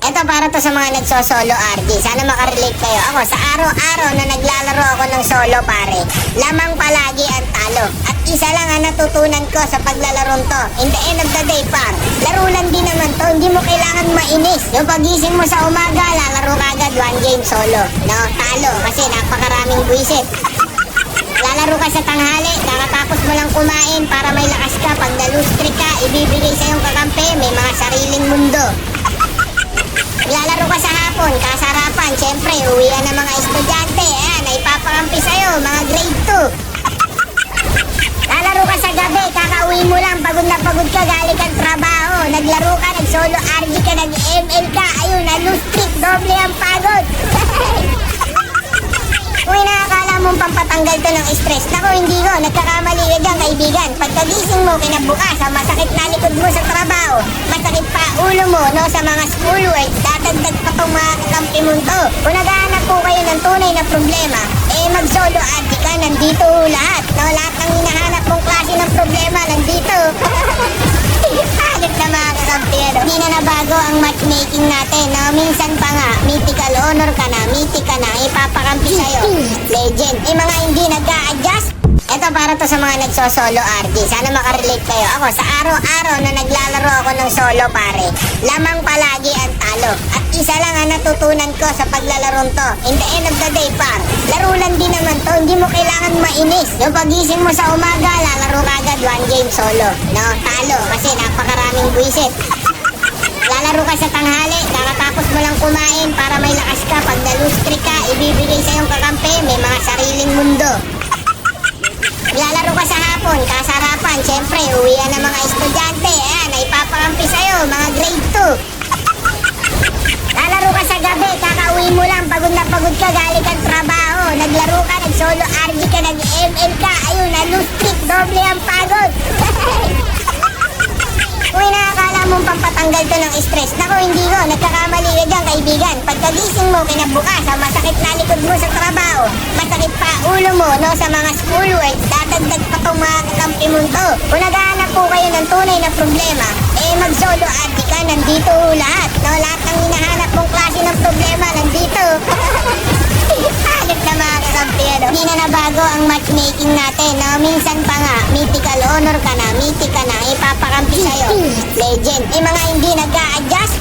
Ito para to sa mga nagso-solo RD. Sana makarelate kayo. Ako, sa araw-araw na naglalaro ako ng solo, pare, lamang palagi ang talo. At isa lang ang natutunan ko sa paglalarong to. In the end of the day, par, laro lang din naman to. Hindi mo kailangan mainis. Yung pagising mo sa umaga, lalaro ka agad 1 game solo. No, talo. Kasi napakaraming buwisit. Lalaro ka sa tanghali, kakatapos mo lang kumain para may lakas ka. Pag na-lose streak ka, ibibigay sa iyong kakampi, may mga sariling mundo. Lalaro ka sa hapon, kasarapan, syempre, uwian ng mga estudyante, ayan, ay papakampi sa'yo, mga grade 2. Lalaro ka sa gabi, kakauwi mo lang, pagod na pagod ka, galing kang trabaho, naglaro ka, nag-solo RG ka, nag-ML ka, ayun, na-lose streak, doble ang pagod. Kung nakakala mong pampatanggal to ng stress, naku, hindi ko, nagkakamali ka dyan, kaibigan. Pagkagising mo, kinabukas, masakit na likod mo sa trabaho, masakit pa ulo mo, no, sa mga schoolwork, dadagdag pa tong mga kakampi mo to. Kung naghahanap po kayo ng tunay na problema, mag-solo RD ka, nandito lahat, no, lahat ng hinahanap mong klase ng problema, nandito. Agad na mga kakampi, ano. Hindi na nabago ang matchmaking natin, no, minsan pa nga, mythical honor ka na, mythic ka na, ipapakampi sa'yo. Legend. Yung mga hindi nag-a-adjust, ito para to sa mga nagso-solo RD. Sana makarelate kayo. Ako, sa araw-araw na naglalaro ako ng solo, pare, lamang palagi ang talo. At isa lang ang natutunan ko sa paglalarong to. In the end of the day, par, laro lang din naman to. Hindi mo kailangan mainis. Yung pagising mo sa umaga, lalaro ka agad 1 game solo. No, talo. Kasi napakaraming buwisit. Lalaro ka sa tanghali, kakatapos mo lang kumain para may lakas ka. Pag na-lose streak ka, ibibigay sa iyong kakampi, may mga sariling mundo. Lalaro ka sa hapon, kasarapan, syempre, uwian ng mga estudyante, ayan, ay papakampi sa'yo, mga grade 2. Lalaro ka sa gabi, kakauwi mo lang, pagod na pagod ka, galing kang trabaho, naglaro ka, nag-solo RG ka, nag-ML ka, ayun, na-lose streak, doble ang pagod. Kung nakakala mong pampatanggal to ng stress, naku, hindi ko, nagkakamali ka dyan, kaibigan. Pagkagising mo, kinabukas, masakit na likod mo sa trabaho, masakit pa ulo mo, no, sa mga schoolwork, dadagdag pa tong mga kakampi mo to. Kung naghahanap po kayo ng tunay na problema, mag-solo RD ka, nandito lahat, no, lahat ng hinahanap mong klase ng problema, nandito. Agad na mga kakampi, ano. Hindi na nabago ang matchmaking natin, no, minsan pa nga, mythical honor ka na, mythic ka na, ipapakampi sa'yo. Legend. Yung mga hindi nag-a-adjust,